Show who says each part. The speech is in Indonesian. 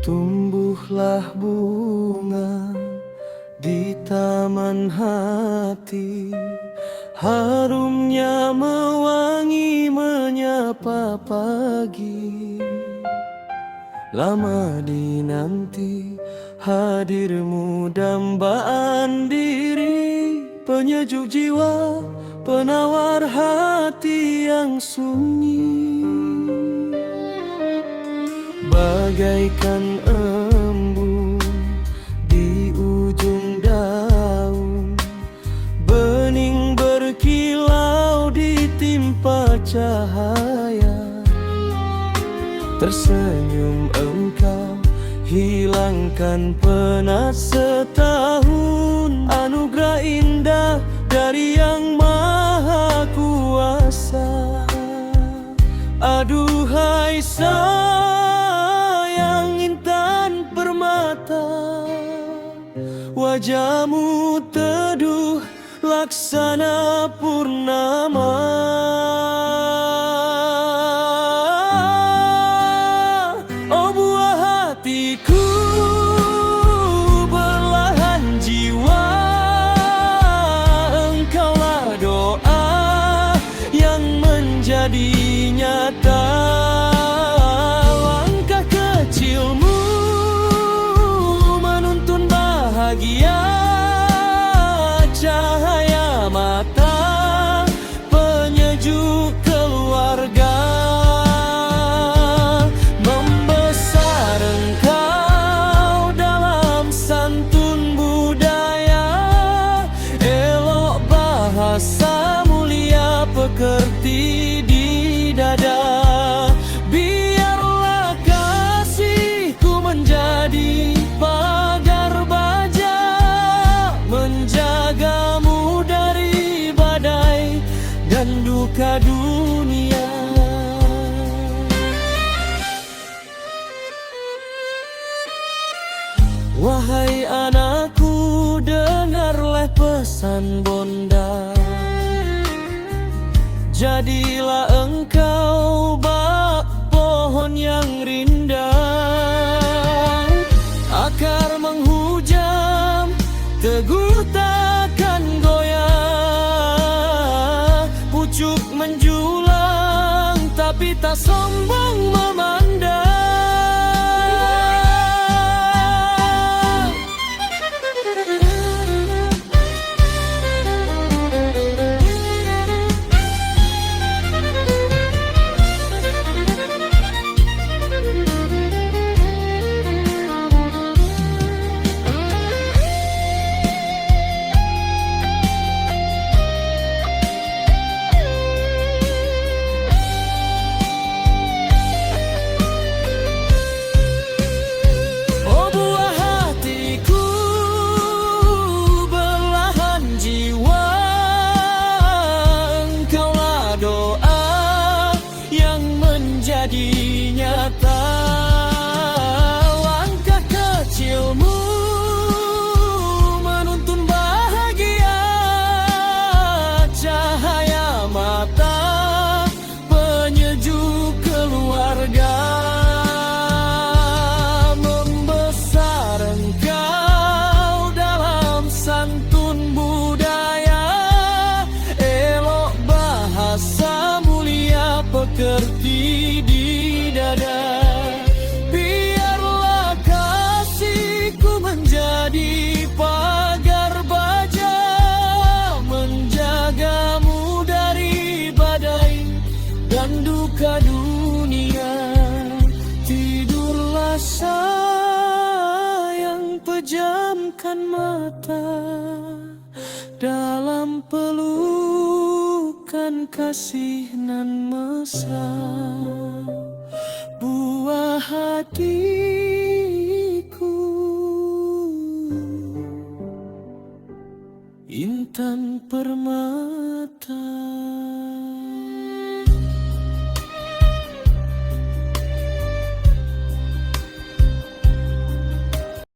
Speaker 1: Tumbuhlah bunga di taman hati, harumnya mewangi menyapa pagi. Lama dinanti hadirmu dambaan diri, penyejuk jiwa, penawar hati yang sunyi. Bagaikan embun di ujung daun, bening berkilau ditimpa cahaya. Tersenyum engkau, hilangkan penat setahun, anugerah indah dari Yang Maha Kuasa. Aduhai sayang intan permata, wajahmu teduh laksana purnama. Oh buah hatiku, belahan jiwa, engkaulah doa yang menjadi nyata. Langkah kecilmu menuntun bahagia, cahaya mata penyejuk keluarga. Membesar engkau dalam santun budaya, elok bahasa mulia pekerti di dada. Biarlah kasihku menjadi pagar baja, menjagamu dari badai dan duka dunia. Wahai anakku, dengarlah pesan bonda. Jadilah engkau bak pohon yang rindang, akar menghujam, teguh takkan goyah. Pucuk menjulang, tapi tak sombong memandang. Jadi nyata langkah kecilmu menuntun bahagia, cahaya mata penyejuk keluarga. Membesar engkau dalam santun budaya, elok bahasa mulia pekerti di dada. Biarlah kasihku menjadi pagar baja, menjagamu dari badai dan duka dunia. Tidurlah sayang, pejamkan mata, dalam pelukan kasih nan mesra. Buah hatiku, intan permata.